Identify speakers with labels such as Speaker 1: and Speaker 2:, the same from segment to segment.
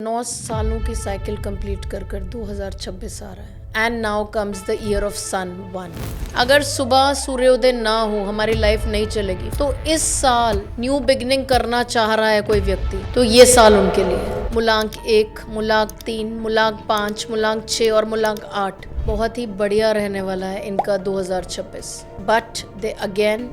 Speaker 1: 9 सालों की cycle complete कर 2026 आ रहा है and now comes the year of sun 1। अगर सुबह सूर्योदय ना हो हमारी लाइफ नहीं चलेगी। तो इस साल न्यू बिगिनिंग करना चाह रहा है कोई व्यक्ति तो ये साल उनके लिए। मूलांक 1, मूलांक 3, मूलांक 5, मूलांक 6 और मूलांक 8 बहुत ही बढ़िया रहने वाला है इनका 2026। But they again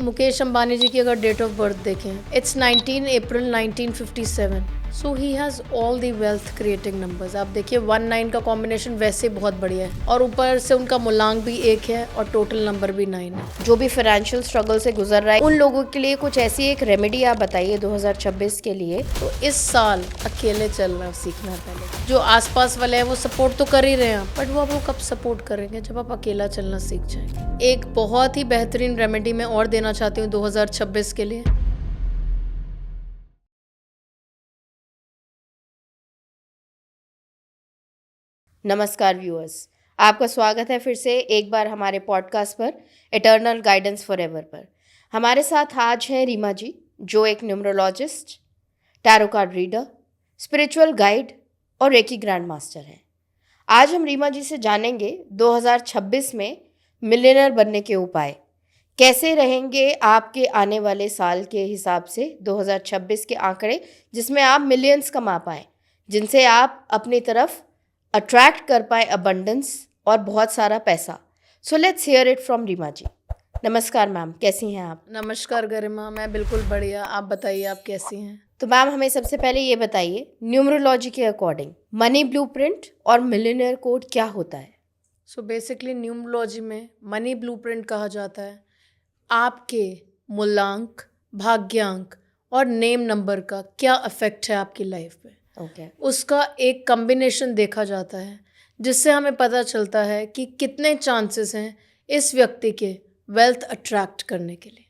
Speaker 1: Mukesh Ambani ji की अगर डेट ऑफ बर्थ देखें, it's 19 April 1957। So he has all the wealth creating numbers. आप देखिए 1-9 का कॉम्बिनेशन वैसे बहुत बढ़िया है और ऊपर से उनका मूलांक भी 1 है और टोटल नंबर भी 9 है।
Speaker 2: जो भी फाइनेंशियल स्ट्रगल से गुजर रहा है उन लोगों के लिए कुछ ऐसी एक रेमेडी आप बताइए 2026 के लिए।
Speaker 1: तो इस साल अकेले चलना सीखना है पहले। जो आसपास वाले हैं वो सपोर्ट तो कर ही रहे हैं, बट वो आपको कब सपोर्ट करेंगे जब आप अकेला चलना सीख जाएंगे। एक बहुत ही बेहतरीन रेमेडी मैं और देना चाहती हूँ 2026 के लिए।
Speaker 2: नमस्कार व्यूअर्स, आपका स्वागत है फिर से एक बार हमारे पॉडकास्ट पर इटर्नल गाइडेंस फॉरएवर पर। हमारे साथ आज हैं रीमा जी, जो एक numerologist, tarot card reader, spiritual guide और रेकी ग्रैंड मास्टर हैं। आज हम रीमा जी से जानेंगे 2026 में मिलियनर बनने के उपाय। कैसे रहेंगे आपके आने वाले साल के हिसाब से 2026 के आंकड़े, जिसमें आप मिलियंस कमा पाएँ, जिनसे आप अपनी तरफ अट्रैक्ट कर पाए अबंडेंस और बहुत सारा पैसा। So let's hear it from Reema ji. नमस्कार मैम, कैसी हैं आप?
Speaker 1: नमस्कार गरिमा, मैं बिल्कुल बढ़िया। आप बताइए आप कैसी हैं?
Speaker 2: तो मैम हमें सबसे पहले ये बताइए, न्यूमरोलॉजी के अकॉर्डिंग मनी ब्लूप्रिंट और मिलियनेयर कोड क्या होता है?
Speaker 1: सो बेसिकली न्यूमरोलॉजी में मनी ब्लूप्रिंट कहा जाता है आपके मूलांक, भाग्यांक और नेम नंबर का क्या इफेक्ट है आपकी लाइफ पे। उसका एक कॉम्बिनेशन देखा जाता है जिससे हमें पता चलता है कि कितने चांसेस हैं इस व्यक्ति के वेल्थ अट्रैक्ट करने के लिए।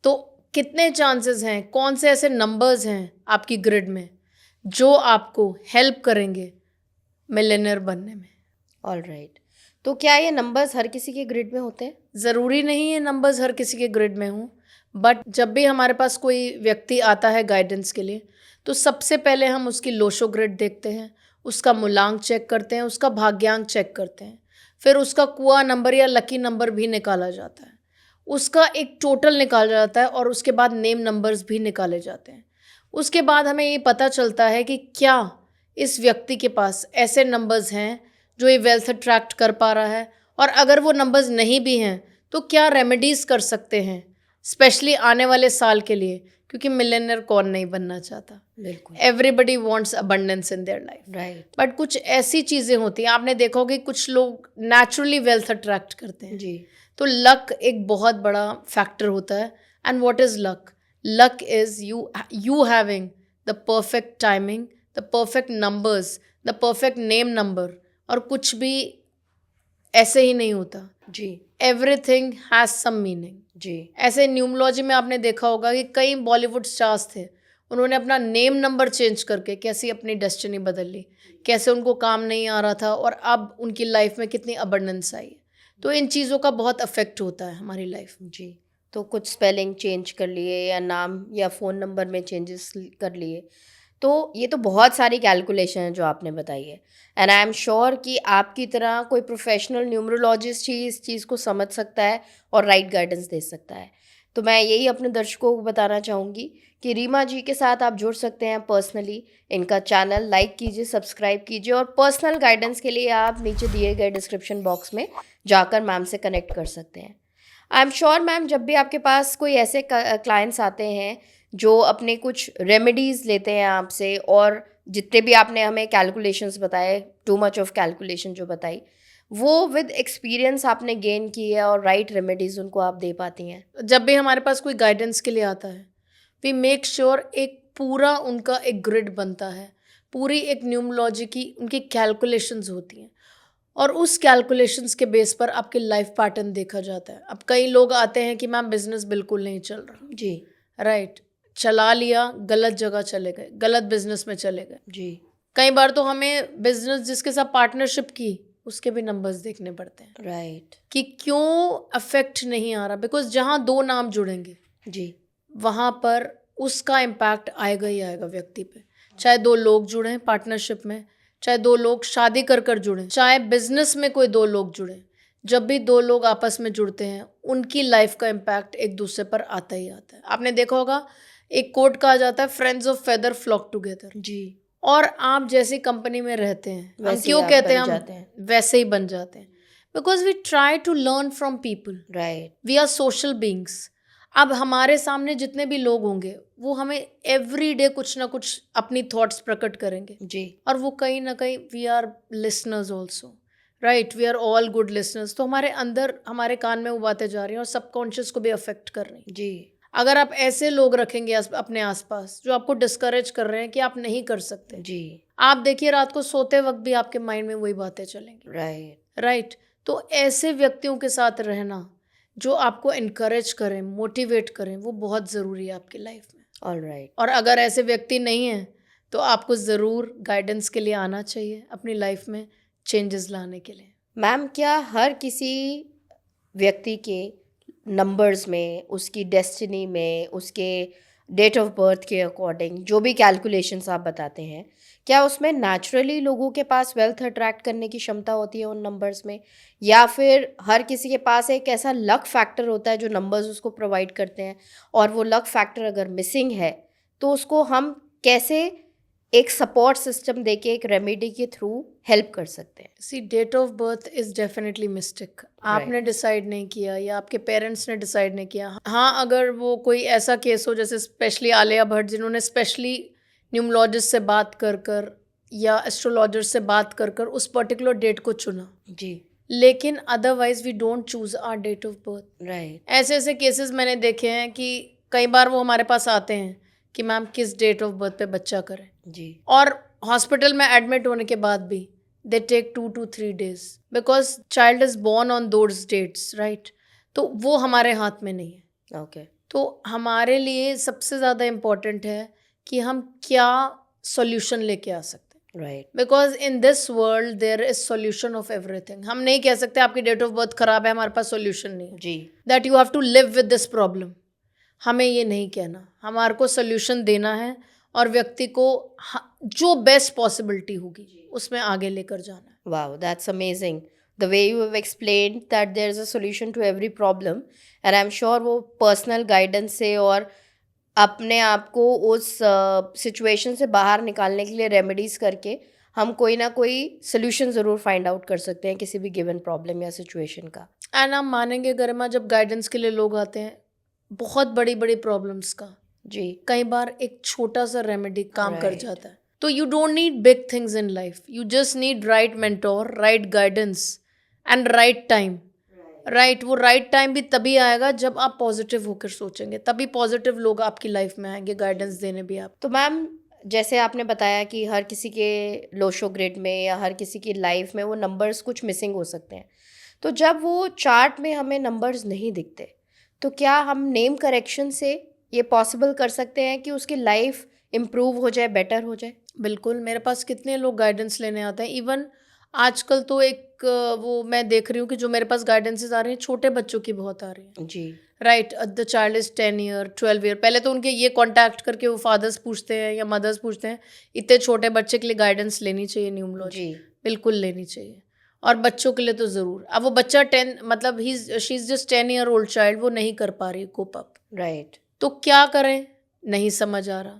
Speaker 1: तो कितने चांसेस हैं, कौन से ऐसे नंबर्स हैं आपकी ग्रिड में जो आपको हेल्प करेंगे मिलियनेयर बनने में।
Speaker 2: ऑलराइट, तो क्या ये नंबर्स हर किसी के ग्रिड में होते हैं?
Speaker 1: ज़रूरी नहीं है नंबर्स हर किसी के ग्रिड में हों, बट जब भी हमारे पास कोई व्यक्ति आता है गाइडेंस के लिए तो सबसे पहले हम उसकी लोशो ग्रिड देखते हैं, उसका मूलांक चेक करते हैं, उसका भाग्यांक चेक करते हैं, फिर उसका कुआ नंबर या लकी नंबर भी निकाला जाता है, उसका एक टोटल निकाला जाता है और उसके बाद नेम नंबर्स भी निकाले जाते हैं। उसके बाद हमें ये पता चलता है कि क्या इस व्यक्ति के पास ऐसे नंबर्स हैं जो ये वेल्थ अट्रैक्ट कर पा रहा है, और अगर वो नंबर्स नहीं भी हैं तो क्या रेमेडीज़ कर सकते हैं स्पेशली आने वाले साल के लिए, क्योंकि मिलियनेयर कौन नहीं बनना चाहता।
Speaker 2: बिल्कुल,
Speaker 1: everybody wants abundance in their life,
Speaker 2: right.
Speaker 1: But कुछ ऐसी चीज़ें होती हैं, आपने देखा होगा कि कुछ लोग नेचुरली वेल्थ अट्रैक्ट करते हैं
Speaker 2: जी।
Speaker 1: तो लक एक बहुत बड़ा फैक्टर होता है। And what is luck? Luck is you having the perfect timing, the perfect numbers, the perfect name number. और कुछ भी ऐसे ही नहीं होता
Speaker 2: जी।
Speaker 1: Everything has some meaning.
Speaker 2: जी।
Speaker 1: ऐसे न्यूमरोलॉजी में आपने देखा होगा कि कई बॉलीवुड स्टार्स थे, उन्होंने अपना नेम नंबर चेंज करके कैसी अपनी डेस्टिनी बदल ली, कैसे उनको काम नहीं आ रहा था और अब उनकी लाइफ में कितनी अबंडेंस आई है। तो इन चीज़ों का बहुत अफेक्ट होता है हमारी लाइफ में।
Speaker 2: जी, तो कुछ स्पेलिंग चेंज कर लिए या नाम या फ़ोन नंबर में चेंजेस कर लिए, तो ये तो बहुत सारी कैलकुलेशन है जो आपने बताई है। एंड आई एम श्योर कि आपकी तरह कोई प्रोफेशनल न्यूमरोलॉजिस्ट ही इस चीज़ को समझ सकता है और राइट गाइडेंस दे सकता है। तो मैं यही अपने दर्शकों को बताना चाहूँगी कि रीमा जी के साथ आप जुड़ सकते हैं पर्सनली। इनका चैनल लाइक कीजिए, सब्सक्राइब कीजिए और पर्सनल गाइडेंस के लिए आप नीचे दिए गए डिस्क्रिप्शन बॉक्स में जाकर मैम से कनेक्ट कर सकते हैं। आई एम श्योर मैम, जब भी आपके पास कोई ऐसे क्लाइंट्स आते हैं जो अपने कुछ रेमेडीज़ लेते हैं आपसे, और जितने भी आपने हमें कैलकुलेशंस बताए, टू मच ऑफ कैलकुलेशन जो बताई, वो विद एक्सपीरियंस आपने गेन की है और राइट रेमेडीज़ उनको आप दे पाती हैं।
Speaker 1: जब भी हमारे पास कोई गाइडेंस के लिए आता है वी मेक श्योर एक पूरा उनका एक ग्रिड बनता है, पूरी एक न्यूमरोलॉजी की उनकी कैलकुलेशंस होती हैं और उस कैलकुलेशंस के बेस पर आपके लाइफ पैटर्न देखा जाता है। अब कई लोग आते हैं कि मैम बिजनेस बिल्कुल नहीं चल रहा।
Speaker 2: जी।
Speaker 1: राइट, चला लिया, गलत जगह चले गए, गलत बिजनेस में चले गए।
Speaker 2: जी।
Speaker 1: कई बार तो हमें बिजनेस जिसके साथ पार्टनरशिप की उसके भी नंबर्स देखने पड़ते हैं।
Speaker 2: राइट।
Speaker 1: कि क्यों अफेक्ट नहीं आ रहा, बिकॉज जहाँ दो नाम जुड़ेंगे
Speaker 2: जी।
Speaker 1: वहाँ पर उसका इम्पैक्ट आएगा ही आएगा व्यक्ति पे। चाहे दो लोग जुड़ें पार्टनरशिप में, चाहे दो लोग शादी कर जुड़ें, चाहे बिजनेस में कोई दो लोग जुड़ें, जब भी दो लोग आपस में जुड़ते हैं उनकी लाइफ का इम्पैक्ट एक दूसरे पर आता ही आता है। आपने देखा होगा एक कोट कहा जाता है, friends of feather flock together.
Speaker 2: जी।
Speaker 1: और आप जैसी कंपनी में रहते हैं, हम
Speaker 2: वैसे ही
Speaker 1: क्यों
Speaker 2: आप
Speaker 1: कहते हैं
Speaker 2: बन
Speaker 1: हम
Speaker 2: जाते हैं।
Speaker 1: वैसे ही बन जाते हैं? Because we try to learn from people,
Speaker 2: right.
Speaker 1: We are social beings. अब हमारे सामने जितने भी लोग होंगे वो हमें एवरी डे कुछ ना कुछ अपनी थॉट्स प्रकट करेंगे,
Speaker 2: जी।
Speaker 1: और वो कहीं ना कहीं we are listeners also, right, we are all good listeners. तो हमारे अंदर हमारे कान में वो बातें जा रही हैं और सबकॉन्शियस को भी अफेक्ट कर रही हैं।
Speaker 2: जी।
Speaker 1: अगर आप ऐसे लोग रखेंगे अपने आसपास जो आपको डिस्करेज कर रहे हैं कि आप नहीं कर सकते,
Speaker 2: जी।
Speaker 1: आप देखिए रात को सोते वक्त भी आपके माइंड में वही बातें चलेंगी,
Speaker 2: राइट।
Speaker 1: राइट। तो ऐसे व्यक्तियों के साथ रहना जो आपको इनकरेज करें, मोटिवेट करें, वो बहुत ज़रूरी है आपकी लाइफ में।
Speaker 2: All right.
Speaker 1: और अगर ऐसे व्यक्ति नहीं हैं तो आपको ज़रूर गाइडेंस के लिए आना चाहिए अपनी लाइफ में चेंजेस लाने के लिए।
Speaker 2: मैम, क्या हर किसी व्यक्ति के नंबर्स में, उसकी डेस्टिनी में, उसके डेट ऑफ बर्थ के अकॉर्डिंग जो भी कैलकुलेशंस आप बताते हैं, क्या उसमें नेचुरली लोगों के पास वेल्थ अट्रैक्ट करने की क्षमता होती है उन नंबर्स में, या फिर हर किसी के पास एक ऐसा लक फैक्टर होता है जो नंबर्स उसको प्रोवाइड करते हैं, और वो लक फैक्टर अगर मिसिंग है तो उसको हम कैसे एक सपोर्ट सिस्टम देके, एक रेमेडी के थ्रू हेल्प कर सकते हैं?
Speaker 1: See, date of birth is definitely mistake. आपने डिसाइड नहीं किया या आपके पेरेंट्स ने डिसाइड नहीं किया। हाँ, अगर वो कोई ऐसा केस हो जैसे स्पेशली आलिया भट्ट, जिन्होंने स्पेशली न्यूमरोलॉजिस्ट से बात कर या एस्ट्रोलॉजर से बात कर उस पर्टिकुलर डेट को चुना,
Speaker 2: जी।
Speaker 1: लेकिन otherwise we don't choose our date of birth.
Speaker 2: Right.
Speaker 1: ऐसे ऐसे केसेस मैंने देखे हैं कि कई बार वो हमारे पास आते हैं कि मैम किस डेट ऑफ बर्थ पे बच्चा करें,
Speaker 2: जी।
Speaker 1: और हॉस्पिटल में एडमिट होने के बाद भी they take 2 to 3 days because child is born on those dates, right. तो वो हमारे हाथ में नहीं है।
Speaker 2: ओके।
Speaker 1: तो हमारे लिए सबसे ज़्यादा इम्पोर्टेंट है कि हम क्या सॉल्यूशन लेके आ सकते हैं,
Speaker 2: right.
Speaker 1: Because in this world there is solution of everything. हम नहीं कह सकते आपकी डेट ऑफ बर्थ खराब है, हमारे पास सॉल्यूशन नहीं है,
Speaker 2: जी।
Speaker 1: That you have to live with this problem. हमें ये नहीं कहना, हमारे को सोल्यूशन देना है और व्यक्ति को जो बेस्ट पॉसिबिलिटी होगी उसमें आगे लेकर जाना है।
Speaker 2: Wow, that's amazing. The way you have explained that there's a solution to every problem, and I'm sure वो personal guidance से और अपने आप को उस सिचुएशन से बाहर निकालने के लिए रेमेडीज करके हम कोई ना कोई सोल्यूशन ज़रूर फाइंड आउट कर सकते हैं किसी भी गिवन प्रॉब्लम या सिचुएशन का।
Speaker 1: एंड आप मानेंगे गरिमा, जब गाइडेंस के लिए लोग आते हैं बहुत बड़ी बड़ी प्रॉब्लम्स का,
Speaker 2: जी।
Speaker 1: कई बार एक छोटा सा रेमेडी काम कर
Speaker 2: Right.
Speaker 1: जाता है। तो you don't need big things in life, you just need right mentor, right guidance and right time. Right, वो राइट टाइम भी तभी आएगा जब आप पॉजिटिव होकर सोचेंगे, तभी पॉजिटिव लोग आपकी लाइफ में आएंगे गाइडेंस देने भी आप।
Speaker 2: तो मैम, जैसे आपने बताया कि हर किसी के लोशो ग्रिड में या हर किसी की लाइफ में वो नंबर्स कुछ मिसिंग हो सकते हैं, तो जब वो चार्ट में हमें नंबर्स नहीं दिखते तो क्या हम नेम करेक्शन से ये पॉसिबल कर सकते हैं कि उसकी लाइफ इम्प्रूव हो जाए, बेटर हो जाए?
Speaker 1: बिल्कुल, मेरे पास कितने लोग गाइडेंस लेने आते हैं। इवन आजकल तो एक वो मैं देख रही हूँ कि जो मेरे पास गाइडेंसेस आ रही हैं छोटे बच्चों की बहुत आ रही हैं,
Speaker 2: जी।
Speaker 1: Right. The child is 10 year 12 year, पहले तो उनके ये कांटेक्ट करके वो फादर्स पूछते हैं या मदर्स पूछते हैं इतने छोटे बच्चे के लिए गाइडेंस लेनी चाहिए न्यूमरोलॉजी?
Speaker 2: जी।
Speaker 1: बिल्कुल लेनी चाहिए, और बच्चों के लिए तो ज़रूर। अब वो बच्चा 10 मतलब she is just 10 year old child, वो नहीं कर पा रही कोप अप,
Speaker 2: राइट।
Speaker 1: तो क्या करें, नहीं समझ आ रहा,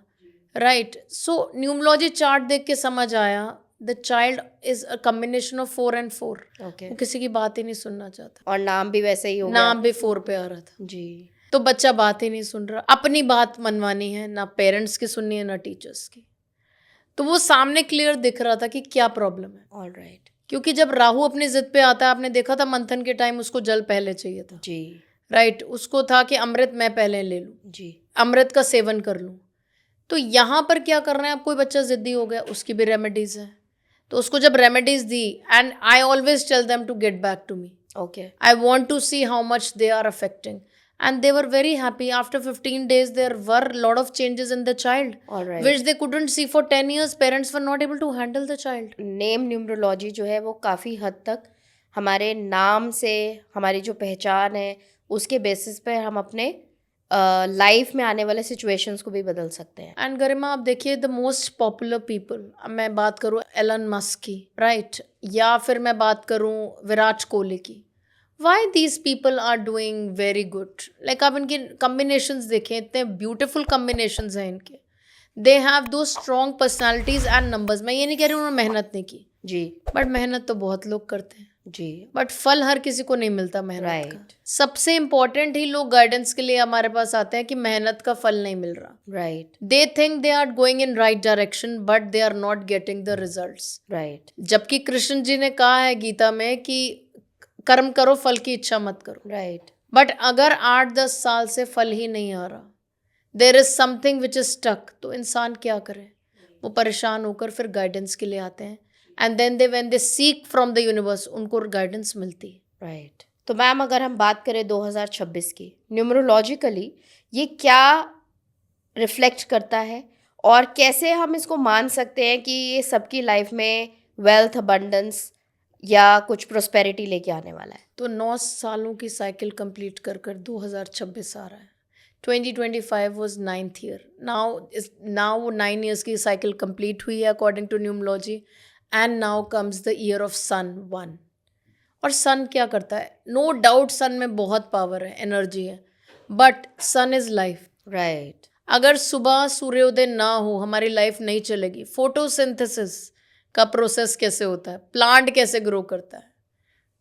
Speaker 1: राइट। सो न्यूमरोलॉजी चार्ट देख के समझ आया the child is a combination of 4 and 4।
Speaker 2: Okay.
Speaker 1: वो किसी की बात ही नहीं सुनना चाहता,
Speaker 2: और नाम भी वैसे ही हो गया।
Speaker 1: नाम भी 4 पे आ रहा था,
Speaker 2: जी।
Speaker 1: तो बच्चा बात ही नहीं सुन रहा। अपनी बात मनवानी है, ना पेरेंट्स की सुननी है ना टीचर्स की। तो वो सामने क्लियर दिख रहा था कि क्या प्रॉब्लम है।
Speaker 2: All right.
Speaker 1: क्योंकि जब राहु अपनी जिद पे आता है, आपने देखा था मंथन के टाइम उसको जल पहले चाहिए था,
Speaker 2: जी।
Speaker 1: राइट। उसको था कि अमृत मैं पहले ले लूं,
Speaker 2: जी।
Speaker 1: अमृत का सेवन कर लूं। तो यहाँ पर क्या कर रहे हैं, अब कोई बच्चा जिद्दी हो गया, उसकी भी रेमेडीज है। तो उसको जब रेमेडीज दी, and I always tell them to get back to me,
Speaker 2: okay.
Speaker 1: I want to see how much they are affecting, and they were very happy. After 15 days there were lot of changes in the child,
Speaker 2: all right.
Speaker 1: which they couldn't see for 10 years. Parents were not able to handle the child.
Speaker 2: Name numerology जो है वो काफ़ी हद तक हमारे नाम से, हमारी जो पहचान है उसके बेसिस पे हम अपने लाइफ में आने वाले सिचुएशंस को भी बदल सकते हैं।
Speaker 1: एंड गरिमा आप देखिए द मोस्ट पॉपुलर पीपल, मैं बात करूँ एलन मस्क की, राइट, या फिर मैं बात करूँ विराट कोहली की, why these people are doing very good. Like आप इनके कम्बिनेशंस देखें, इतने ब्यूटिफुल कम्बिनेशंस हैं इनके, दे हैव दो स्ट्रॉन्ग पर्सनैलिटीज एंड नंबर्स। मैं ये नहीं कह रही हूँ उन्होंने मेहनत नहीं की
Speaker 2: जी
Speaker 1: बट मेहनत तो बहुत लोग करते हैं,
Speaker 2: जी
Speaker 1: बट फल हर किसी को नहीं मिलता मेहनत
Speaker 2: Right.
Speaker 1: का। सबसे इम्पोर्टेंट ही लोग गाइडेंस के लिए हमारे पास आते हैं कि मेहनत का फल नहीं मिल रहा।
Speaker 2: Right
Speaker 1: they think they are going in right direction but they are not getting the results.
Speaker 2: Right
Speaker 1: जबकि कृष्ण जी ने कहा है गीता में कि कर्म करो फल की इच्छा मत करो।
Speaker 2: राइट
Speaker 1: बट अगर 8-10 साल से फल ही नहीं आ रहा, there is something which is stuck, तो इंसान क्या करे? वो परेशान होकर फिर गाइडेंस के लिए आते हैं and then they when they seek from the universe, उनको गाइडेंस मिलती है।
Speaker 2: राइट तो मैम अगर हम बात करें 2026 की न्यूमरोलॉजिकली, ये क्या रिफ्लेक्ट करता है और कैसे हम इसको मान सकते हैं कि ये सबकी लाइफ में वेल्थ, अबंडेंस या कुछ प्रोस्पेरिटी लेके आने वाला है?
Speaker 1: तो 9 सालों की साइकिल कंप्लीट कर कर 2026 आ रहा है। 2025 वाज 9th ईयर, नाउ वो 9 इयर्स की साइकिल कंप्लीट हुई है according to numerology, and now comes the year of sun 1। और सन क्या करता है? नो डाउट सन में बहुत पावर है, एनर्जी है, but sun is life.
Speaker 2: Right
Speaker 1: अगर सुबह सूर्योदय ना हो हमारी लाइफ नहीं चलेगी। फोटोसिंथेसिस का प्रोसेस कैसे होता है, प्लांट कैसे ग्रो करता है?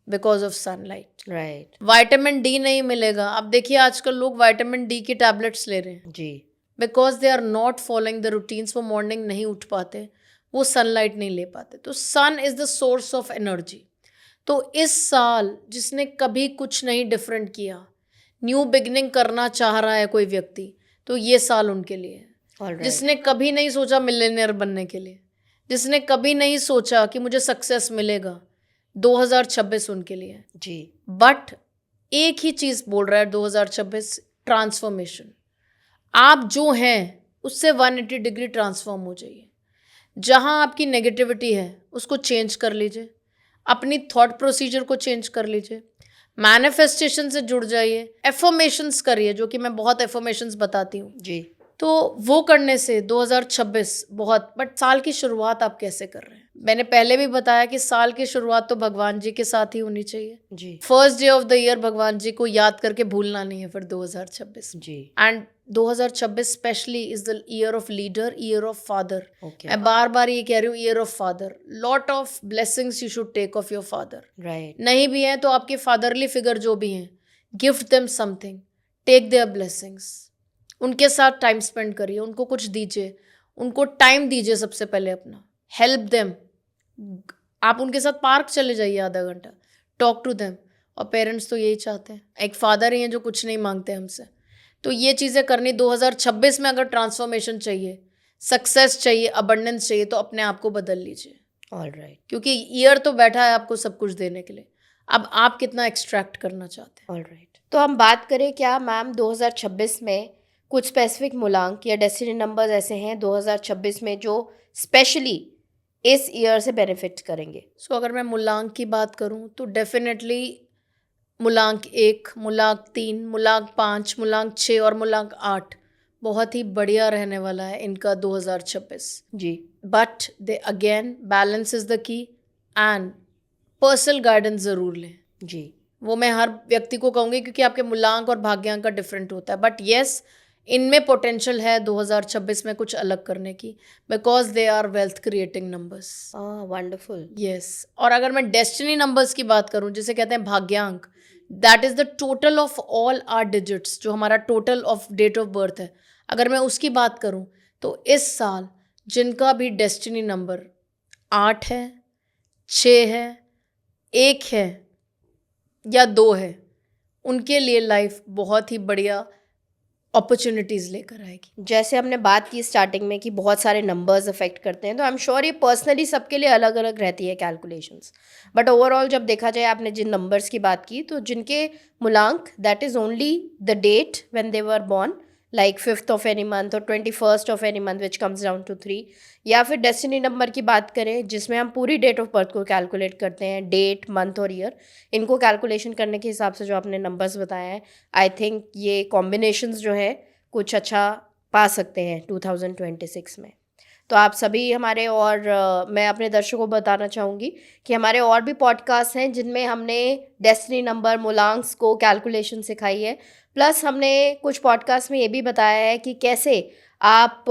Speaker 1: Because of sunlight.
Speaker 2: Right
Speaker 1: vitamin D नहीं मिलेगा। अब देखिए आजकल लोग विटामिन डी की टैबलेट्स ले रहे हैं
Speaker 2: जी
Speaker 1: because they are not following the routines. वो मॉर्निंग नहीं उठ पाते, वो सनलाइट नहीं ले पाते। तो sun is the source of energy. तो इस साल जिसने कभी कुछ नहीं डिफरेंट किया, न्यू बिगनिंग करना चाह रहा है कोई व्यक्ति, तो ये साल उनके लिए है।
Speaker 2: Alright.
Speaker 1: जिसने कभी नहीं सोचा मिलेनियर बनने के लिए, जिसने कभी नहीं सोचा कि मुझे सक्सेस मिलेगा, 2026 उनके लिए है।
Speaker 2: जी
Speaker 1: बट एक ही चीज बोल रहा है 2026, ट्रांसफॉर्मेशन। आप जो हैं उससे 180 डिग्री ट्रांसफॉर्म हो जाइए। जहां आपकी नेगेटिविटी है उसको चेंज कर लीजिए, अपनी थॉट प्रोसीजर को चेंज कर लीजिए, मैनिफेस्टेशन से जुड़ जाइए, एफर्मेशंस करिए, जो कि मैं बहुत एफर्मेशंस बताती हूँ।
Speaker 2: जी
Speaker 1: तो वो करने से 2026 बहुत। बट साल की शुरुआत आप कैसे कर रहे हैं? मैंने पहले भी बताया कि साल की शुरुआत तो भगवान जी के साथ ही होनी चाहिए।
Speaker 2: जी
Speaker 1: first day of the year भगवान जी को याद करके भूलना नहीं है फिर 2026।
Speaker 2: जी
Speaker 1: and 2026 specially is the year of leader, year of father.
Speaker 2: Okay
Speaker 1: मैं बार बार ये कह रही हूँ, year of father. Lot of blessings you should take of your father.
Speaker 2: Right
Speaker 1: नहीं भी हैं तो आपके फादरली फिगर जो भी हैं, gift them something, take their blessings, उनके साथ टाइम स्पेंड करिए, उनको कुछ दीजिए, उनको टाइम दीजिए। सबसे पहले अपना हेल्प देम। आप उनके साथ पार्क चले जाइए आधा घंटा, टॉक टू देम। और पेरेंट्स तो यही चाहते हैं, एक फादर ही हैं जो कुछ नहीं मांगते हमसे। तो ये चीज़ें करनी। 2026 में अगर ट्रांसफॉर्मेशन चाहिए, सक्सेस चाहिए, अबंडेंस चाहिए, तो अपने आप को बदल लीजिए,
Speaker 2: ऑलराइट
Speaker 1: क्योंकि ईयर तो बैठा है आपको सब कुछ देने के लिए। अब आप कितना एक्सट्रैक्ट करना चाहते हैं?
Speaker 2: ऑलराइट तो हम बात करें क्या मैम 2026 में कुछ स्पेसिफिक मूलांक या डेस्टिनी नंबर्स ऐसे हैं 2026 में जो स्पेशली इस ईयर से बेनिफिट करेंगे?
Speaker 1: सो अगर मैं मूलांक की बात करूं तो डेफिनेटली मूलांक 1, मूलांक 3, मूलांक 5, मूलांक 6 और मूलांक 8 बहुत ही बढ़िया रहने वाला है इनका 2026।
Speaker 2: जी
Speaker 1: but they again balance is the key, and personal guidance ज़रूर लें।
Speaker 2: जी
Speaker 1: वो मैं हर व्यक्ति को कहूँगी क्योंकि आपके मूलांक और भाग्यांक का डिफरेंट होता है। बट येस, इनमें पोटेंशियल है 2026 में कुछ अलग करने की, because they are wealth creating numbers.
Speaker 2: Wonderful
Speaker 1: yes. और अगर मैं डेस्टिनी नंबर्स की बात करूं, जिसे कहते हैं भाग्यांक, that is the total of all our digits, जो हमारा total of date of birth है। अगर मैं उसकी बात करूं तो इस साल जिनका भी डेस्टिनी नंबर 8 है, 6 है, 1 है या 2 है, उनके लिए लाइफ बहुत ही बढ़िया अपॉर्चुनिटीज़ लेकर आएगी।
Speaker 2: जैसे हमने बात की स्टार्टिंग में कि बहुत सारे नंबर्स अफेक्ट करते हैं, तो आई एम श्योर ये पर्सनली सबके लिए अलग अलग रहती है कैलकुलेशंस, बट ओवरऑल जब देखा जाए, आपने जिन नंबर्स की बात की, तो जिनके मूलांक that is only the date when they were born like 5th of any month और 21st of any month which comes down to 3, या फिर डेस्टिनी नंबर की बात करें जिसमें हम पूरी डेट ऑफ बर्थ को कैलकुलेट करते हैं, डेट, मंथ और ईयर, इनको कैलकुलेशन करने के हिसाब से जो आपने नंबर्स बताया है, आई थिंक ये कॉम्बिनेशंस जो है कुछ अच्छा पा सकते हैं 2026 में। तो आप सभी हमारे, और मैं अपने दर्शकों को बताना चाहूँगी कि हमारे और भी पॉडकास्ट हैं जिनमें हमने डेस्टिनी नंबर, मूलांक्स को कैलकुलेशन सिखाई है, प्लस हमने कुछ पॉडकास्ट में ये भी बताया है कि कैसे आप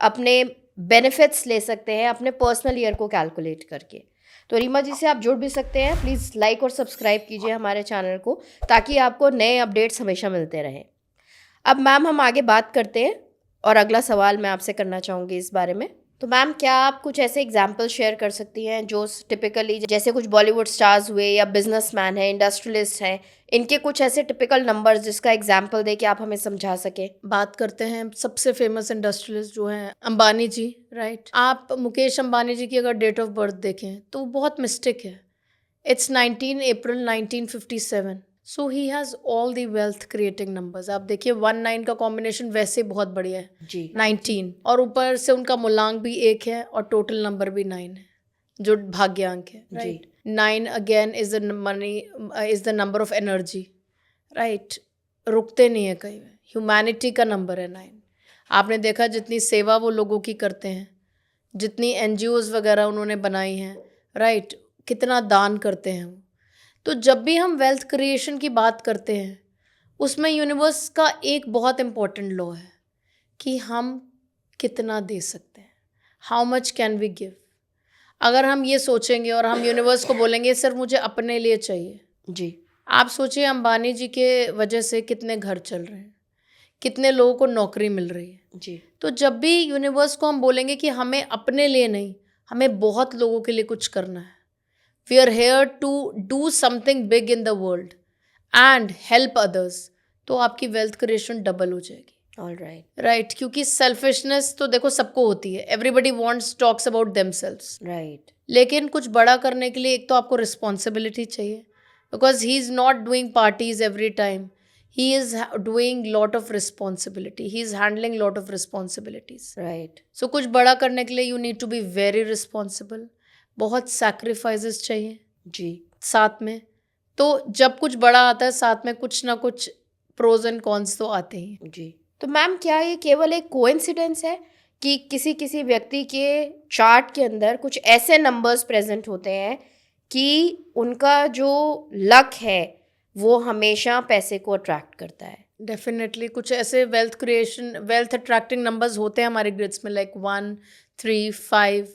Speaker 2: अपने बेनिफिट्स ले सकते हैं अपने पर्सनल ईयर को कैलकुलेट करके। तो रीमा जी से आप जुड़ भी सकते हैं, प्लीज़ लाइक और सब्सक्राइब कीजिए हमारे चैनल को ताकि आपको नए अपडेट्स हमेशा मिलते रहें। अब मैम हम आगे बात करते हैं और अगला सवाल मैं आपसे करना चाहूँगी इस बारे में। तो मैम क्या आप कुछ ऐसे एग्जाम्पल शेयर कर सकती हैं जो टिपिकली, जैसे कुछ बॉलीवुड स्टार्स हुए या बिजनेसमैन हैं, इंडस्ट्रियलिस्ट हैं, इनके कुछ ऐसे टिपिकल नंबर्स जिसका एग्जाम्पल दे के आप हमें समझा सकें?
Speaker 1: बात करते हैं सबसे फेमस इंडस्ट्रियलिस्ट जो हैं अंबानी जी, राइट। आप मुकेश अंबानी जी की अगर डेट ऑफ बर्थ देखें तो वो बहुत मिस्टेक है। It's 19 April 1957। So he has all the wealth creating numbers. आप देखिए 19 का कॉम्बिनेशन वैसे बहुत बढ़िया है
Speaker 2: जी
Speaker 1: 19, और ऊपर से उनका मूलांक भी 1 है और टोटल नंबर भी 9 है जो भाग्यांक है, right. 9 again is the money, is the number of energy, right. रुकते नहीं है कहीं, ह्यूमैनिटी का नंबर है 9। आपने देखा जितनी सेवा वो लोगों की करते हैं, जितनी एनजीओज वगैरह उन्होंने बनाई हैं, राइट, कितना दान करते हैं वो। तो जब भी हम वेल्थ क्रिएशन की बात करते हैं उसमें यूनिवर्स का एक बहुत इम्पोर्टेंट लॉ है कि हम कितना दे सकते हैं, how much can we give. अगर हम ये सोचेंगे और हम यूनिवर्स को बोलेंगे सर मुझे अपने लिए चाहिए,
Speaker 2: जी
Speaker 1: आप सोचिए अंबानी जी के वजह से कितने घर चल रहे हैं, कितने लोगों को नौकरी मिल रही है।
Speaker 2: जी
Speaker 1: तो जब भी यूनिवर्स को हम बोलेंगे कि हमें अपने लिए नहीं, हमें बहुत लोगों के लिए कुछ करना है, we are here to do something big in the world and help others, तो आपकी वेल्थ क्रिएशन डबल हो जाएगी।
Speaker 2: ऑल राइट,
Speaker 1: राइट, क्योंकि सेल्फिशनेस तो देखो सबको होती है, everybody wants talks about themselves,
Speaker 2: right,
Speaker 1: लेकिन कुछ बड़ा करने के लिए एक तो आपको रिस्पॉन्सिबिलिटी चाहिए, because he is not doing parties every time, he is doing lot of responsibility, he is handling lot of responsibilities,
Speaker 2: right,
Speaker 1: so कुछ बड़ा करने के लिए you need to be very responsible, बहुत sacrifices चाहिए
Speaker 2: जी
Speaker 1: साथ में। तो जब कुछ बड़ा आता है साथ में कुछ ना कुछ प्रोज एंड कॉन्स तो आते ही हैं।
Speaker 2: जी। तो मैम क्या ये केवल एक कोइंसिडेंस है कि किसी किसी व्यक्ति के चार्ट के अंदर कुछ ऐसे नंबर्स प्रेजेंट होते हैं कि उनका जो लक है वो हमेशा पैसे को अट्रैक्ट करता है?
Speaker 1: डेफिनेटली कुछ ऐसे wealth creation, wealth attracting numbers होते हैं हमारे ग्रिड्स में, लाइक 1, 3, 5,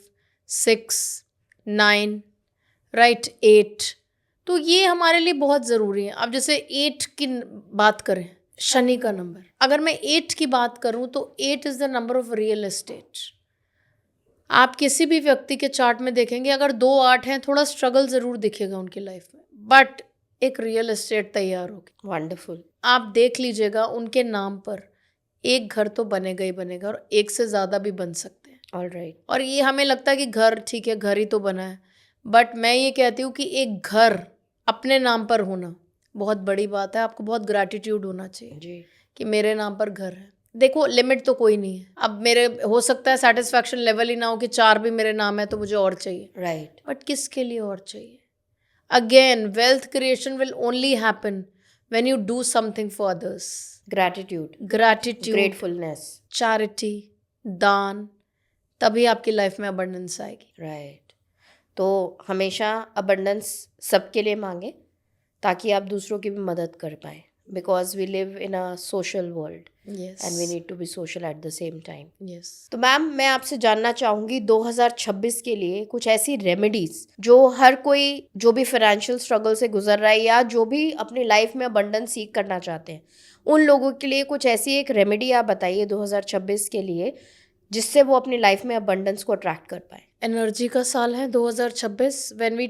Speaker 1: 6, 9, राइट, 8। तो ये हमारे लिए बहुत ज़रूरी है। अब जैसे 8 की बात करें, शनि का नंबर, अगर मैं 8 की बात करूं तो 8 is the number of real estate. आप किसी भी व्यक्ति के चार्ट में देखेंगे अगर 2 8 हैं, थोड़ा स्ट्रगल ज़रूर दिखेगा उनकी लाइफ में, बट एक रियल एस्टेट तैयार होगी।
Speaker 2: वंडरफुल।
Speaker 1: आप देख लीजिएगा उनके नाम पर एक घर तो बनेगा ही बनेगा, और एक से ज़्यादा भी बन सकते हैं।
Speaker 2: ऑल राइट,
Speaker 1: और ये हमें लगता है कि घर, ठीक है घर ही तो बना है, बट मैं ये कहती हूँ कि एक घर अपने नाम पर होना बहुत बड़ी बात है। आपको बहुत ग्रैटिट्यूड होना चाहिए
Speaker 2: जी
Speaker 1: कि मेरे नाम पर घर है। देखो लिमिट तो कोई नहीं है, अब मेरे हो सकता है सेटिस्फैक्शन लेवल ही ना हो कि 4 भी मेरे नाम है तो मुझे और चाहिए,
Speaker 2: राइट,
Speaker 1: बट किसके लिए और चाहिए? Again wealth creation will only happen when you do something for others.
Speaker 2: Gratitude,
Speaker 1: gratitude,
Speaker 2: gratefulness,
Speaker 1: charity, दान, तभी आपकी लाइफ में अबंडेंस आएगी।
Speaker 2: राइट। तो हमेशा अबंडेंस सबके लिए मांगे ताकि आप दूसरों की भी मदद कर पाए, because we live in a social world
Speaker 1: yes,
Speaker 2: and we need to be social at the same time.
Speaker 1: Yes.
Speaker 2: तो मैम मैं आपसे जानना चाहूँगी 2026 के लिए कुछ ऐसी रेमेडीज जो हर कोई जो भी फाइनेंशियल स्ट्रगल से गुजर रहा है या जो भी अपनी लाइफ में अबंडेंस सीख करना चाहते हैं, उन लोगों के लिए कुछ ऐसी एक रेमेडी आप बताइए 2026 के लिए जिससे वो अपनी लाइफ में अबंडेंस को अट्रैक्ट कर पाए।
Speaker 1: एनर्जी का साल है 2026, when we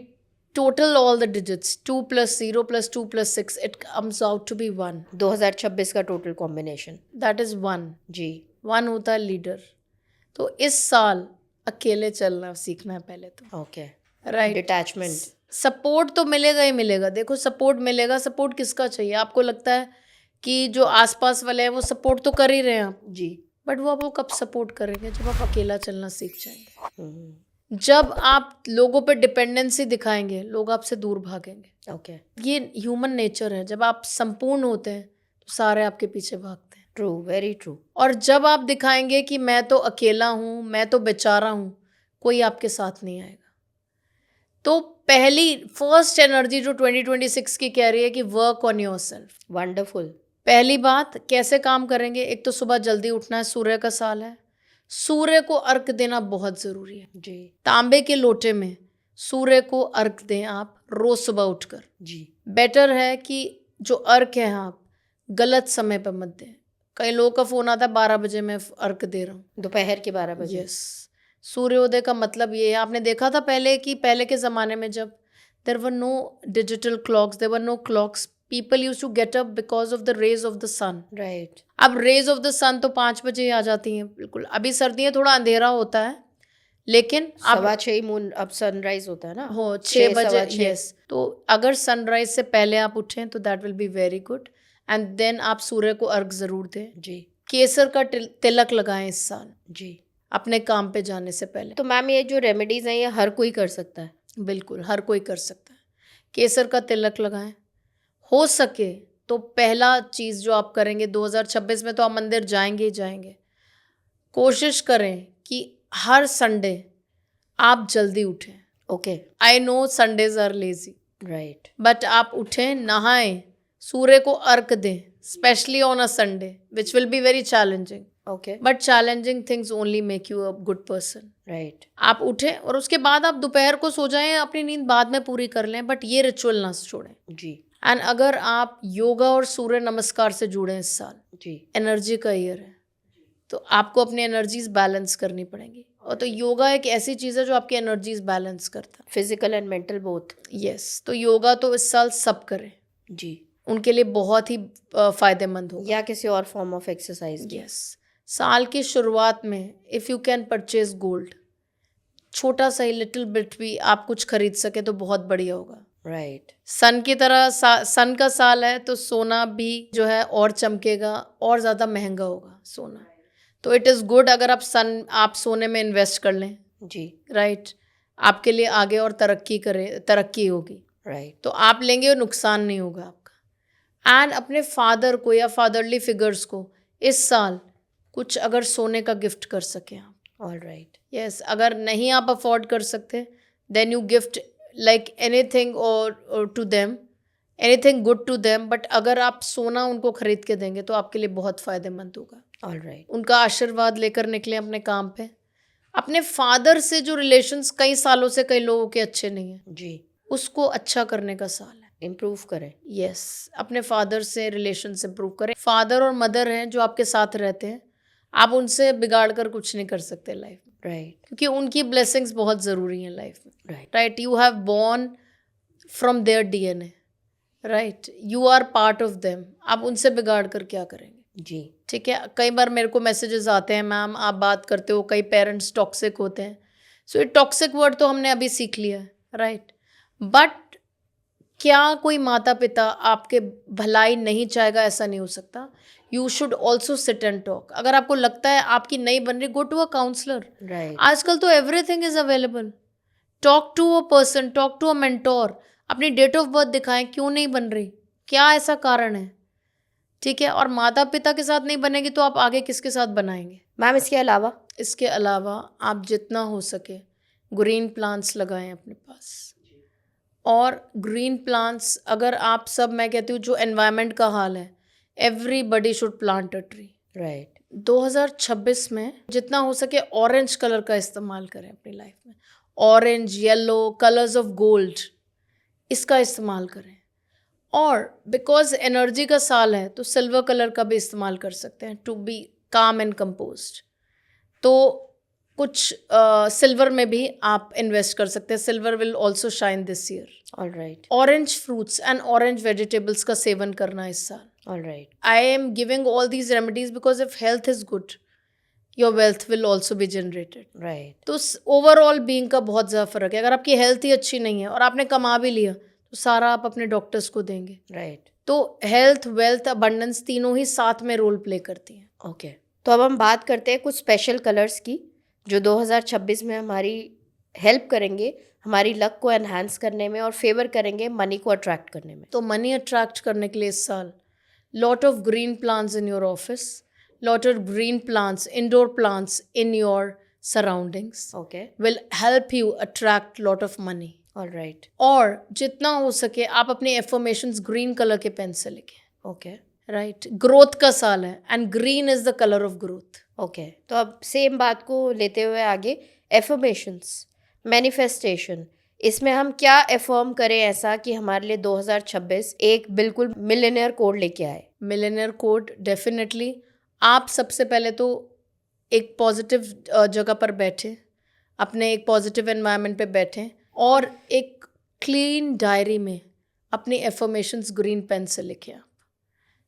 Speaker 1: total all the digits 2 + 0 + 2 + 6 it comes out to be 1।
Speaker 2: 2026 का टोटल कॉम्बिनेशन
Speaker 1: दैट इज 1।
Speaker 2: जी
Speaker 1: 1 होता है लीडर। तो इस साल अकेले चलना सीखना है पहले तो,
Speaker 2: ओके,
Speaker 1: राइट।
Speaker 2: डिटैचमेंट,
Speaker 1: सपोर्ट तो मिलेगा ही मिलेगा। देखो सपोर्ट मिलेगा, सपोर्ट किसका चाहिए? आपको लगता है कि जो आसपास वाले हैं वो सपोर्ट तो कर ही रहे हैं आप,
Speaker 2: जी।
Speaker 1: बट वो आपको कब सपोर्ट करेंगे? जब आप अकेला चलना सीख जाएंगे।
Speaker 2: हम्म।
Speaker 1: जब आप लोगों पे डिपेंडेंसी दिखाएंगे, लोग आपसे दूर भागेंगे।
Speaker 2: ओके।
Speaker 1: ये ह्यूमन नेचर है। जब आप संपूर्ण होते हैं तो सारे आपके पीछे भागते हैं।
Speaker 2: True, very true.
Speaker 1: और जब आप दिखाएंगे कि मैं तो अकेला हूँ, मैं तो बेचारा हूँ, कोई आपके साथ नहीं आएगा। तो पहली फर्स्ट एनर्जी जो 2026 की कह रही है कि वर्क ऑन योरसेल्फ।
Speaker 2: वंडरफुल।
Speaker 1: पहली बात, कैसे काम करेंगे? एक तो सुबह जल्दी उठना है, सूर्य का साल है, सूर्य को अर्घ देना बहुत जरूरी है।
Speaker 2: जी।
Speaker 1: तांबे के लोटे में सूर्य को अर्घ दें आप रोज सुबह उठकर।
Speaker 2: जी।
Speaker 1: बेटर है कि जो अर्घ है आप गलत समय पर मत दें। कई लोगों का फोन आता है 12 बजे मैं अर्घ दे रहा हूँ,
Speaker 2: दोपहर के 12 बजे।
Speaker 1: यस। सूर्योदय का मतलब ये है, आपने देखा था पहले कि पहले के ज़माने में जब there were no digital clocks, there were no clocks, people use to get up because of the rays of the sun.
Speaker 2: Right.
Speaker 1: अब रेज ऑफ द सन तो 5 बजे ही आ जाती हैं। बिल्कुल, अभी सर्दियाँ थोड़ा अंधेरा होता है, लेकिन अब
Speaker 2: 6:15 मून अब सनराइज होता है ना,
Speaker 1: हो 6
Speaker 2: 6,
Speaker 1: बजे,
Speaker 2: 6:15।
Speaker 1: यस। तो अगर सनराइज से पहले आप उठें तो that will be very good. And then आप सूर्य को अर्घ जरूर दें।
Speaker 2: जी।
Speaker 1: केसर का तिलक लगाएं इस साल
Speaker 2: जी।
Speaker 1: अपने काम पे जाने से पहले।
Speaker 2: तो मैम ये जो रेमेडीज हैं ये हर कोई कर सकता है?
Speaker 1: बिल्कुल, हर कोई कर सकता है। केसर का तिलक लगाएं। हो सके तो पहला चीज़ जो आप करेंगे, 2026 में तो आप मंदिर जाएंगे ही जाएंगे, कोशिश करें कि हर संडे आप जल्दी उठें।
Speaker 2: Okay.
Speaker 1: I know Sundays are lazy,
Speaker 2: right.
Speaker 1: But आप उठें, नहाएं, सूर्य को अर्घ दें, specially on a Sunday which will be very challenging.
Speaker 2: Okay.
Speaker 1: But challenging things only make you a good person.
Speaker 2: Right.
Speaker 1: आप उठें और उसके बाद आप दोपहर को सो जाएं, अपनी नींद बाद में पूरी कर लें, बट ये रिचुअल ना छोड़ें।
Speaker 2: जी।
Speaker 1: एंड अगर आप योगा और सूर्य नमस्कार से जुड़े इस साल,
Speaker 2: जी।
Speaker 1: एनर्जी का ईयर है, तो आपको अपनी एनर्जीज बैलेंस करनी पड़ेंगी। और तो योगा एक ऐसी चीज़ है जो आपकी एनर्जीज बैलेंस करता है,
Speaker 2: physical and mental both.
Speaker 1: Yes. तो योगा तो इस साल सब करें,
Speaker 2: जी।
Speaker 1: उनके लिए बहुत ही फायदेमंद होगा।
Speaker 2: या किसी और फॉर्म ऑफ एक्सरसाइज।
Speaker 1: यस। साल की शुरुआत में if you can purchase gold, छोटा सा ही लिटिल बिट भी आप कुछ खरीद सके तो बहुत बढ़िया होगा।
Speaker 2: राइट।
Speaker 1: सन की तरह सन का साल है, तो सोना भी जो है और चमकेगा और ज़्यादा महंगा होगा सोना। तो इट इज़ गुड अगर आप सोने में इन्वेस्ट कर लें।
Speaker 2: जी।
Speaker 1: राइट। आपके लिए आगे और तरक्की होगी।
Speaker 2: राइट।
Speaker 1: तो आप लेंगे और नुकसान नहीं होगा आपका। एंड अपने फादर को या फादरली फिगर्स को इस साल कुछ अगर सोने का गिफ्ट कर सकें आप।
Speaker 2: All right.
Speaker 1: यस। अगर नहीं आप अफोर्ड कर सकते, then you gift like anything और to them, anything good to them. But अगर आप सोना उनको खरीद के देंगे तो आपके लिए बहुत फ़ायदेमंद होगा।
Speaker 2: All right.
Speaker 1: उनका आशीर्वाद लेकर निकले अपने काम पे। अपने फादर से जो रिलेशंस कई सालों से कई लोगों के अच्छे नहीं हैं,
Speaker 2: जी।
Speaker 1: उसको अच्छा करने का साल है।
Speaker 2: इम्प्रूव करें।
Speaker 1: यस। अपने फादर से रिलेशंस इम्प्रूव करें। फादर और मदर हैं जो आपके साथ रहते हैं, आप उनसे बिगाड़ कर कुछ नहीं कर सकते लाइफ में,
Speaker 2: राइट।
Speaker 1: क्योंकि उनकी ब्लेसिंग्स बहुत ज़रूरी हैं लाइफ में।
Speaker 2: Right.
Speaker 1: Right. You have born from their DNA, right. You are part of them. आप उनसे बिगाड़ कर क्या करेंगे?
Speaker 2: जी।
Speaker 1: ठीक है। कई बार मेरे को मैसेजेस आते हैं, मैम आप बात करते हो, कई पेरेंट्स टॉक्सिक होते हैं। सो ये टॉक्सिक वर्ड तो हमने अभी सीख लिया है, राइट। बट क्या कोई माता पिता आपके भलाई नहीं चाहेगा? ऐसा नहीं हो सकता। You should also sit and talk. अगर आपको लगता है आपकी नहीं बन रही, go to a counsellor.
Speaker 2: Right.
Speaker 1: आजकल तो everything is available. Talk to a person, talk to a mentor. अपनी डेट ऑफ बर्थ दिखाएं, क्यों नहीं बन रही, क्या ऐसा कारण है? ठीक है। और माता पिता के साथ नहीं बनेगी तो आप आगे किसके साथ बनाएंगे?
Speaker 2: मैम
Speaker 1: इसके अलावा आप जितना हो सके ग्रीन प्लांट्स लगाएं अपने पास। और ग्रीन प्लांट्स अगर आप सब, मैं कहती हूँ जो एनवायरनमेंट का हाल है, everybody should plant a tree.
Speaker 2: Right.
Speaker 1: 2026 में जितना हो सके ऑरेंज कलर का इस्तेमाल करें अपनी लाइफ में। Orange, yellow, colours of gold, इसका इस्तेमाल करें। और बिकॉज एनर्जी का साल है तो सिल्वर कलर का भी इस्तेमाल कर सकते हैं टू बी काम एंड कंपोज्ड। तो कुछ सिल्वर में भी आप इन्वेस्ट कर सकते हैं। Silver will also shine this year.
Speaker 2: All right.
Speaker 1: Orange fruits and orange vegetables का सेवन करना इस साल।
Speaker 2: All right.
Speaker 1: I am giving all these remedies because if health is good, your wealth will also be generated.
Speaker 2: Right.
Speaker 1: तो overall being का बहुत ज़्यादा फर्क है। अगर आपकी हेल्थ ही अच्छी नहीं है और आपने कमा भी लिया तो सारा आप अपने डॉक्टर्स को देंगे।
Speaker 2: राइट।
Speaker 1: तो हेल्थ, वेल्थ, अबंडेंस तीनों ही साथ में रोल प्ले करती हैं।
Speaker 2: ओके, तो अब हम बात करते हैं कुछ स्पेशल कलर्स की जो 2026 में हमारी हेल्प करेंगे हमारी लक को एनहांस करने में और फेवर करेंगे मनी को अट्रैक्ट करने में।
Speaker 1: तो मनी अट्रैक्ट करने के लिए इस साल lot of green plants in your office, lot of green plants, indoor plants in your surroundings
Speaker 2: okay,
Speaker 1: will help you attract lot of money.
Speaker 2: Alright,
Speaker 1: और जितना हो सके आप अपने एफर्मेशंस ग्रीन कलर के पेन से लिखें।
Speaker 2: ओके,
Speaker 1: राइट, ग्रोथ का साल है and green is the colour of growth.
Speaker 2: Okay. तो अब सेम बात को लेते हुए आगे, एफर्मेशंस, मैनिफेस्टेशन, इसमें हम क्या एफर्म करें ऐसा कि हमारे लिए 2026 एक बिल्कुल मिलियनियर कोड लेके आए?
Speaker 1: मिलेनियर कोड डेफिनेटली आप सबसे पहले तो एक पॉजिटिव जगह पर बैठे, अपने एक पॉजिटिव एनवायरनमेंट पे बैठें और एक क्लीन डायरी में अपनी एफर्मेशंस ग्रीन पेन से लिखें आप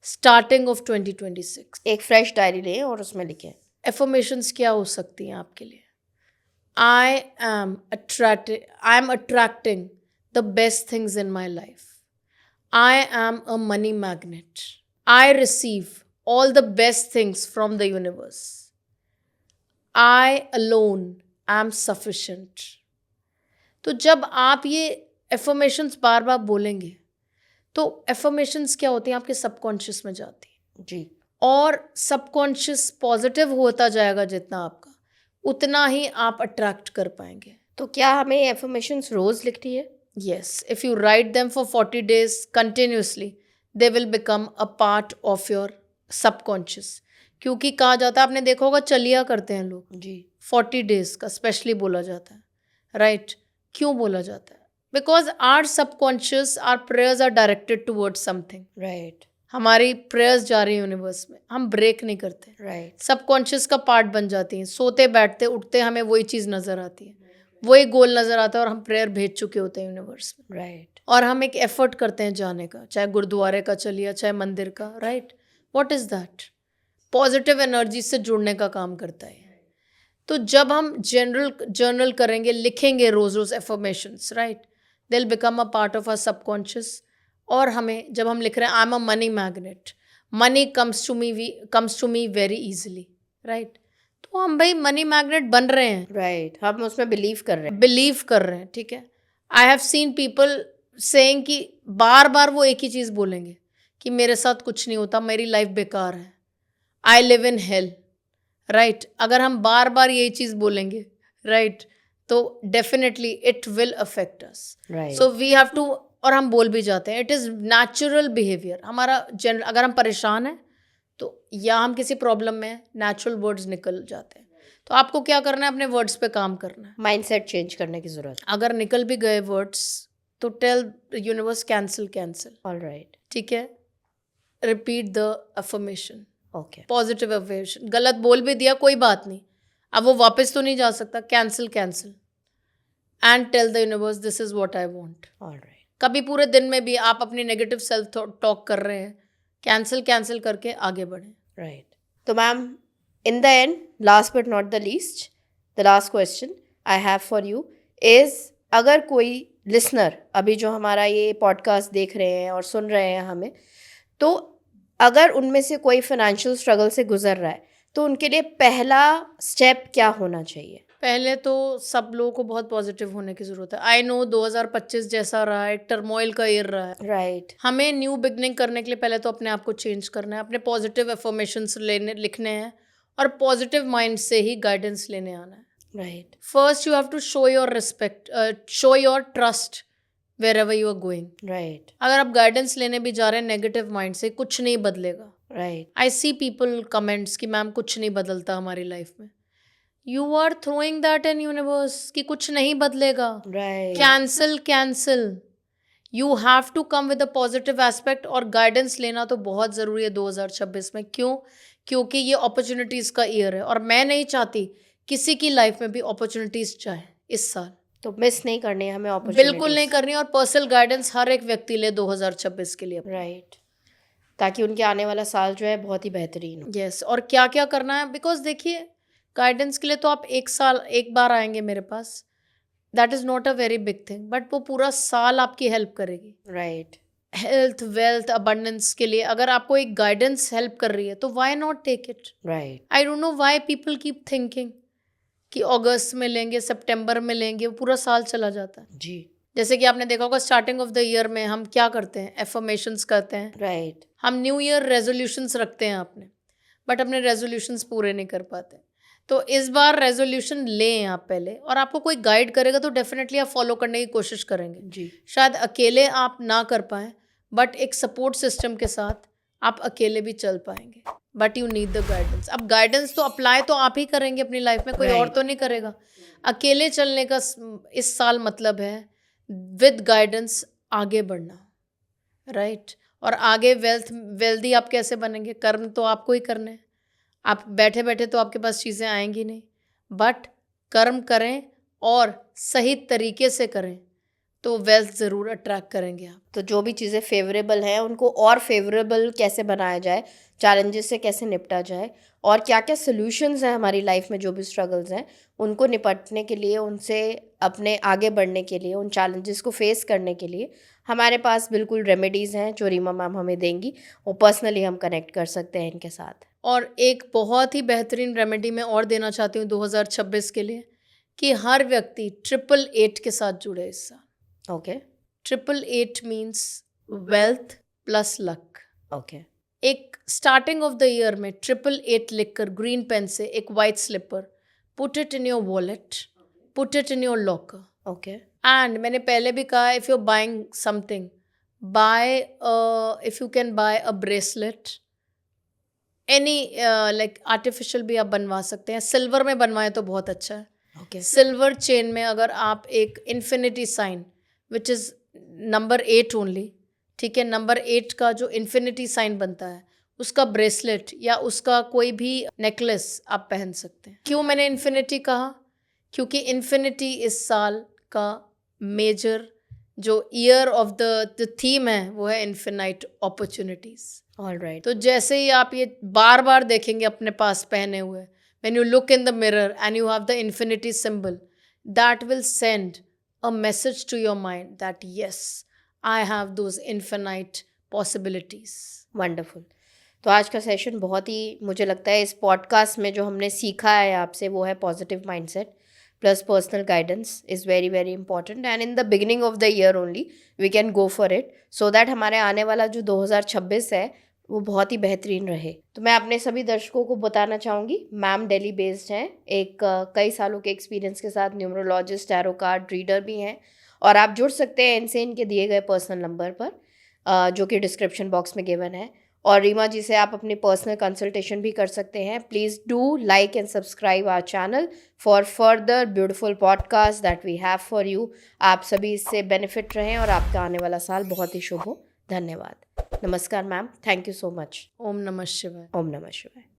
Speaker 1: स्टार्टिंग ऑफ 2026।
Speaker 2: एक फ्रेश डायरी लें और उसमें लिखें।
Speaker 1: एफर्मेशंस क्या हो सकती हैं आपके लिए? I am attracting the best things in my life. I am a money magnet. I receive all the best things from the universe. I alone am sufficient. तो जब आप ये एफर्मेशंस बार बार बोलेंगे तो एफर्मेशंस क्या होती हैं, आपके सबकॉन्शियस में जाती हैं
Speaker 2: जी,
Speaker 1: और सबकॉन्शियस पॉजिटिव होता जाएगा जितना आपका, उतना ही आप अट्रैक्ट कर पाएंगे।
Speaker 2: तो क्या हमें एफर्मेशंस रोज लिखनी है?
Speaker 1: Yes, if you write them for 40 days continuously, they will become a part of your subconscious. क्योंकि कहा जाता है, आपने देखा होगा चलिया करते हैं लोग
Speaker 2: जी,
Speaker 1: 40 डेज का स्पेशली बोला जाता है, राइट? क्यों बोला जाता है? Because our subconscious, our prayers are directed towards something.
Speaker 2: Right,
Speaker 1: हमारी प्रेयर्स जा रही है यूनिवर्स में, हम ब्रेक नहीं करते,
Speaker 2: राइट,
Speaker 1: सबकॉन्शियस का पार्ट बन जाती हैं। सोते बैठते उठते हमें वही चीज़ नज़र आती है, वही गोल नज़र आता है और हम प्रेयर भेज चुके होते हैं यूनिवर्स में।
Speaker 2: राइट,
Speaker 1: और हम एक एफर्ट करते हैं जाने का, चाहे गुरुद्वारे का चलिए चाहे मंदिर का, right? What is that? Positive energy से जुड़ने का काम करता है। तो जब हम जर्नल करेंगे, लिखेंगे रोज रोज affirmations, right, they will become a part of our subconscious. और हमें जब हम लिख रहे हैं I am a money magnet, money comes to me very easily, right? तो हम भाई मनी मैग्नेट बन रहे हैं,
Speaker 2: राइट, हम उसमें बिलीव कर रहे हैं।
Speaker 1: बिलीव कर रहे हैं, ठीक है? I have seen people saying कि बार बार वो एक ही चीज़ बोलेंगे कि मेरे साथ कुछ नहीं होता, मेरी लाइफ बेकार है, I live in hell, right? अगर हम बार बार यही चीज़ बोलेंगे, राइट, तो definitely it will affect us.
Speaker 2: Right,
Speaker 1: so we have to, और हम बोल भी जाते हैं, इट इज़ नेचुरल बिहेवियर हमारा। जनरल अगर हम परेशान हैं तो या हम किसी प्रॉब्लम में हैं, नेचुरल वर्ड्स निकल जाते हैं। तो आपको क्या करना है? अपने वर्ड्स पे काम करना है।
Speaker 2: माइंडसेट चेंज करने की जरूरत है।
Speaker 1: अगर निकल भी गए वर्ड्स तो टेल यूनिवर्स कैंसिल,
Speaker 2: ऑलराइट,
Speaker 1: ठीक है? Repeat the affirmation,
Speaker 2: okay,
Speaker 1: positive affirmation. गलत बोल भी दिया कोई बात नहीं, अब वो वापस तो नहीं जा सकता, cancel and tell the universe this is what I want.
Speaker 2: Alright,
Speaker 1: कभी पूरे दिन में भी आप अपनी नेगेटिव सेल्फ टॉक कर रहे हैं, कैंसिल करके आगे बढ़ें।
Speaker 2: राइट। तो ma'am, in the end, last but not the least, the last question I have for you is, अगर कोई लिसनर अभी जो हमारा ये पॉडकास्ट देख रहे हैं और सुन रहे हैं हमें, तो अगर उनमें से कोई फाइनेंशियल स्ट्रगल से गुजर रहा है तो उनके लिए पहला स्टेप क्या होना चाहिए?
Speaker 1: पहले तो सब लोगों को बहुत पॉजिटिव होने की ज़रूरत है। आई नो 2025 जैसा रहा है, टर्मोइल का ईयर रहा है,
Speaker 2: राइट,
Speaker 1: हमें न्यू बिगनिंग करने के लिए पहले तो अपने आप को चेंज करना है, अपने पॉजिटिव एफर्मेशंस लिखने हैं और पॉजिटिव माइंड से ही गाइडेंस लेने आना है।
Speaker 2: Right,
Speaker 1: first you have to show your respect, show your trust wherever you are going.
Speaker 2: Right,
Speaker 1: अगर आप गाइडेंस लेने भी जा रहे हैं नेगेटिव माइंड से, कुछ नहीं बदलेगा।
Speaker 2: Right,
Speaker 1: I see people comments कि मैम कुछ नहीं बदलता हमारी लाइफ में। You are throwing that in universe कि कुछ नहीं बदलेगा।
Speaker 2: Right,
Speaker 1: cancel. You have to come with a positive aspect. और गाइडेंस लेना तो बहुत ज़रूरी है 2026 में। क्यों? क्योंकि ये अपॉर्चुनिटीज़ का ईयर है और मैं नहीं चाहती किसी की लाइफ में भी अपॉर्चुनिटीज़ जाए इस साल।
Speaker 2: तो मिस नहीं करनी है हमें अपॉर्चुनिटीज।
Speaker 1: बिल्कुल नहीं करनी। और पर्सनल गाइडेंस हर एक व्यक्ति ले 2026 के लिए।
Speaker 2: राइट, ताकि उनके आने वाला साल जो है बहुत ही बेहतरीन हो।
Speaker 1: यस, और क्या क्या करना है, बिकॉज देखिए गाइडेंस के लिए तो आप एक बार आएंगे मेरे पास, that is not a very big thing, but वो पूरा साल आपकी हेल्प करेगी।
Speaker 2: राइट,
Speaker 1: हेल्थ, वेल्थ, अबंडेंस के लिए अगर आपको एक गाइडेंस हेल्प कर रही है तो why not take it?
Speaker 2: Right.
Speaker 1: I don't know why people keep thinking कि अगस्त में लेंगे, सितंबर में लेंगे, वो पूरा साल चला जाता है।
Speaker 2: जी।
Speaker 1: जैसे कि आपने देखा होगा स्टार्टिंग ऑफ द ईयर में हम क्या करते हैं, एफर्मेशंस करते हैं,
Speaker 2: राइट।
Speaker 1: हम न्यू ईयर रेजोल्यूशंस रखते हैं अपने, बट अपने रेजोल्यूशंस पूरे नहीं कर पाते। तो इस बार रेजोल्यूशन लें आप पहले, और आपको कोई गाइड करेगा तो डेफिनेटली आप फॉलो करने की कोशिश करेंगे।
Speaker 2: जी।
Speaker 1: शायद अकेले आप ना कर पाएं, बट एक सपोर्ट सिस्टम के साथ आप अकेले भी चल पाएंगे, but you need the guidance. अब गाइडेंस तो अप्लाई तो आप ही करेंगे अपनी लाइफ में, कोई और
Speaker 2: Right.
Speaker 1: तो नहीं करेगा। अकेले चलने का इस साल मतलब है विद गाइडेंस आगे बढ़ना, राइट। और आगे वेल्दी आप कैसे बनेंगे? कर्म तो आपको ही करने हैं। आप बैठे बैठे तो आपके पास चीज़ें आएंगी नहीं, बट कर्म करें और सही तरीके से करें तो वेल्थ ज़रूर अट्रैक्ट करेंगे आप।
Speaker 2: तो जो भी चीज़ें फेवरेबल हैं उनको और फेवरेबल कैसे बनाया जाए, चैलेंजेस से कैसे निपटा जाए, और क्या क्या सॉल्यूशंस हैं हमारी लाइफ में जो भी स्ट्रगल्स हैं उनको निपटने के लिए, उनसे अपने आगे बढ़ने के लिए, उन चैलेंजेस को फेस करने के लिए हमारे पास बिल्कुल रेमेडीज़ हैं जो रीमा मैम हमें देंगी, और पर्सनली हम कनेक्ट कर सकते हैं इनके साथ।
Speaker 1: और एक बहुत ही बेहतरीन रेमेडी मैं और देना चाहती हूँ 2026 के लिए, कि हर व्यक्ति 888 के साथ जुड़े इस साल।
Speaker 2: ओके।
Speaker 1: 888 means wealth plus luck.
Speaker 2: Okay.
Speaker 1: एक स्टार्टिंग ऑफ द ईयर में 888 लिखकर ग्रीन पेन से एक white slipper, put it in your wallet, put it in your locker.
Speaker 2: Okay.
Speaker 1: And मैंने पहले भी कहा, if you buying something, buy if you can buy a bracelet, any like artificial भी आप बनवा सकते हैं, सिल्वर में बनवाएं तो बहुत अच्छा है।
Speaker 2: ओके।
Speaker 1: सिल्वर चेन में अगर आप एक infinity sign which is number 8 only, ठीक है, नंबर 8 का जो इन्फिनिटी साइन बनता है उसका ब्रेसलेट या उसका कोई भी नेकलेस आप पहन सकते हैं। क्यों मैंने इन्फिनिटी कहा? क्योंकि इन्फिनिटी इस साल का मेजर जो ईयर ऑफ द थीम है वो है इन्फिनाइट अपॉर्चुनिटीज़।
Speaker 2: All right.
Speaker 1: तो जैसे ही आप ये बार बार देखेंगे अपने पास पहने हुए, when you look in the mirror and you have the infinity symbol, that will send a message to your mind that yes, I have those infinite possibilities.
Speaker 2: Wonderful. तो आज का सेशन बहुत ही, मुझे लगता है इस पॉडकास्ट में जो हमने सीखा है आपसे वो है positive mindset plus personal guidance is very very important, and in the beginning of the year only we can go for it, so that हमारे आने वाला जो 2026 है वो बहुत ही बेहतरीन रहे। तो मैं अपने सभी दर्शकों को बताना चाहूँगी, मैम दिल्ली बेस्ड हैं, एक कई सालों के एक्सपीरियंस के साथ न्यूमरोलॉजिस्ट, टैरो कार्ड रीडर भी हैं, और आप जुड़ सकते हैं इनसे इनके दिए गए पर्सनल नंबर पर जो कि डिस्क्रिप्शन बॉक्स में गिवन है, और रीमा जी से आप अपनी पर्सनल कंसल्टेशन भी कर सकते हैं। Please do like and subscribe our channel for further beautiful podcast that we have for you. आप सभी इससे बेनिफिट रहें और आपका आने वाला साल बहुत ही शुभ हो। धन्यवाद। नमस्कार ma'am, thank you so much.
Speaker 1: ओम नमः शिवाय।
Speaker 2: ओम नमः शिवाय।